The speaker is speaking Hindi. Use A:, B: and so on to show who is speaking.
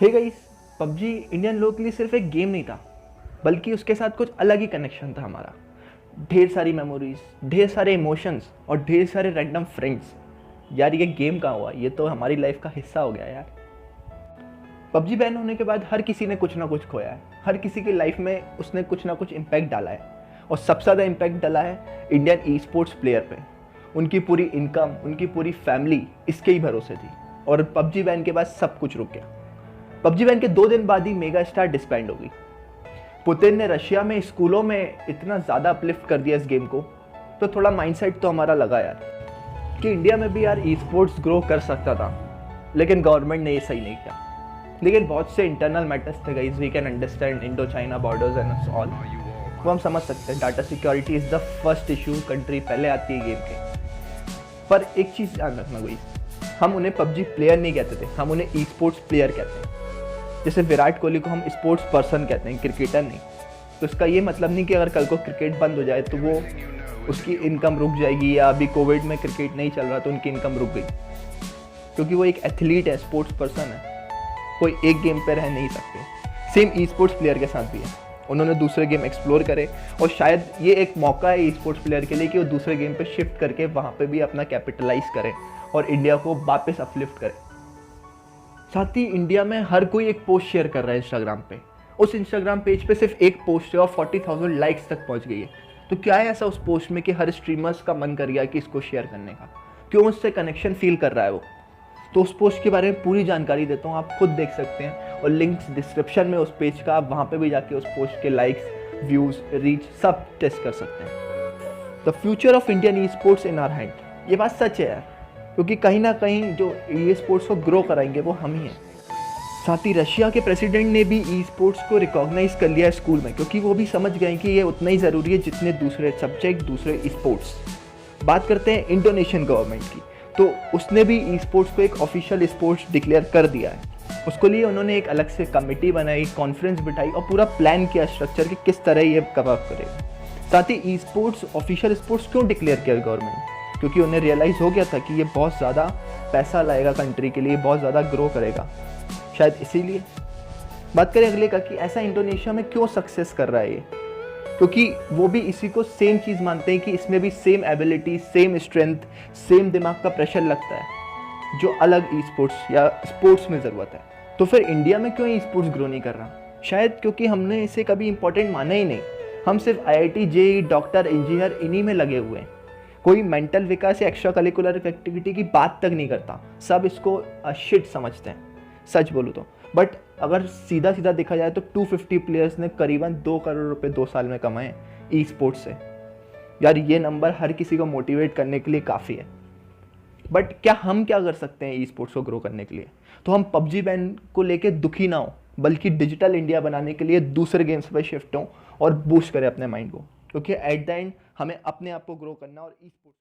A: हे गाइस, पबजी इंडियन लोगों के लिए सिर्फ एक गेम नहीं था, बल्कि उसके साथ कुछ अलग ही कनेक्शन था हमारा। ढेर सारी मेमोरीज, ढेर सारे इमोशंस और ढेर सारे रैंडम फ्रेंड्स। यार ये गेम कहाँ हुआ, ये तो हमारी लाइफ का हिस्सा हो गया यार। पबजी बैन होने के बाद हर किसी ने कुछ ना कुछ खोया है, हर किसी की लाइफ में उसने कुछ ना कुछ इम्पैक्ट डाला है। और सबसे ज़्यादा इम्पैक्ट डाला है इंडियन ई स्पोर्ट्स प्लेयर पे। उनकी पूरी इनकम, उनकी पूरी फैमिली इसके ही भरोसे थी। और पबजी बैन के बाद सब कुछ रुक गया। पबजी बैन के 2 दिन बाद ही मेगा स्टार डिसबैंड हो गई। पुतिन ने रशिया में स्कूलों में इतना ज़्यादा अपलिफ्ट कर दिया इस गेम को, तो थोड़ा माइंडसेट तो हमारा लगा यार कि इंडिया में भी यार ई स्पोर्ट्स ग्रो कर सकता था, लेकिन गवर्नमेंट ने ये सही नहीं किया। लेकिन बहुत से इंटरनल मैटर्स थे guys, we can understand Indo China borders and all, वो हम समझ सकते हैं। Data security is the first issue, country पहले आती है गेम के। पर एक चीज़ ध्यान रखना गाइस, हम उन्हें पबजी प्लेयर नहीं कहते थे, हम उन्हें ई स्पोर्ट्स प्लेयर कहते हैं। जैसे विराट कोहली को हम स्पोर्ट्स पर्सन कहते हैं, क्रिकेटर नहीं। तो इसका ये मतलब नहीं कि अगर कल को क्रिकेट बंद हो जाए तो वो उसकी इनकम रुक जाएगी, या अभी कोविड में क्रिकेट नहीं चल रहा तो उनकी इनकम रुक गई, क्योंकि वो एक एथलीट है, स्पोर्ट्स पर्सन है। कोई एक गेम पे रह नहीं सकते। सेम ई स्पोर्ट्स प्लेयर के साथ भी है, उन्होंने दूसरे गेम एक्सप्लोर करे, और शायद ये एक मौका है ई स्पोर्ट्स प्लेयर के लिए कि वो दूसरे गेम पे शिफ्ट करके वहाँ पे भी अपना कैपिटलाइज करें और इंडिया को वापस अपलिफ्ट करें। साथ ही इंडिया में हर कोई एक पोस्ट शेयर कर रहा है इंस्टाग्राम पे। उस इंस्टाग्राम पेज पे सिर्फ एक पोस्ट है और 40,000 लाइक्स तक पहुंच गई है। तो क्या है ऐसा उस पोस्ट में कि हर स्ट्रीमर्स का मन कर गया कि इसको शेयर करने का? क्यों उससे कनेक्शन फील कर रहा है वो? तो उस पोस्ट के बारे में पूरी जानकारी देता हूँ, आप खुद देख सकते हैं, और लिंक्स डिस्क्रिप्शन में उस पेज का, आप वहाँ पर भी जाके उस पोस्ट के लाइक्स, व्यूज़, रीच सब टेस्ट कर सकते हैं। The future of Indian esports in our hand, ये बात सच है यार, क्योंकि कहीं ना कहीं जो ई स्पोर्ट्स को ग्रो कराएंगे वो हम ही हैं। साथ ही रशिया के प्रेसिडेंट ने भी ई स्पोर्ट्स को रिकॉग्नाइज कर लिया है स्कूल में, क्योंकि वो भी समझ गए कि ये उतना ही ज़रूरी है जितने दूसरे सब्जेक्ट, दूसरे स्पोर्ट्स। बात करते हैं इंडोनेशियन गवर्नमेंट की, तो उसने भी ई स्पोर्ट्स को एक ऑफिशियल स्पोर्ट्स डिक्लेयर कर दिया है। उसके लिए उन्होंने एक अलग से कमेटी बनाई, कॉन्फ्रेंस बिठाई और पूरा प्लान किया स्ट्रक्चर कि किस तरह ये कवर करेगा। साथ ही ई स्पोर्ट्स ऑफिशियल स्पोर्ट्स क्यों डिक्लेयर किया गवर्नमेंट? क्योंकि उन्हें रियलाइज़ हो गया था कि ये बहुत ज़्यादा पैसा लाएगा कंट्री के लिए, बहुत ज़्यादा ग्रो करेगा, शायद इसीलिए। बात करें अगले का कि ऐसा इंडोनेशिया में क्यों सक्सेस कर रहा है ये, क्योंकि वो भी इसी को सेम चीज़ मानते हैं कि इसमें भी same ability, same strength, same दिमाग का प्रेशर लगता है जो अलग ई स्पोर्ट्स या स्पोर्ट्स में ज़रूरत है। तो फिर इंडिया में क्यों ई स्पोर्ट्स ग्रो नहीं कर रहा? शायद क्योंकि हमने इसे कभी इंपॉर्टेंट माना ही नहीं। हम सिर्फ IIT, JEE, डॉक्टर, इंजीनियर इन्हीं में लगे हुए हैं। कोई मेंटल विकास या एक्स्ट्रा करिकुलर एक्टिविटी की बात तक नहीं करता। सब इसको शिट समझते हैं, सच बोलूँ तो। बट अगर सीधा सीधा देखा जाए तो 250 प्लेयर्स ने करीबन 2 करोड़ रुपए 2 साल में कमाए ई स्पोर्ट्स से। यार ये नंबर हर किसी को मोटिवेट करने के लिए काफ़ी है। बट हम क्या कर सकते हैं ई स्पोर्ट्स को ग्रो करने के लिए? तो हम पबजी बैन को लेके दुखी ना हो, बल्कि डिजिटल इंडिया बनाने के लिए दूसरे गेम्स पर शिफ्ट हों और बूस्ट करें अपने माइंड को, क्योंकि एट द एंड हमें अपने आप को ग्रो करना और ई स्पोर्ट्स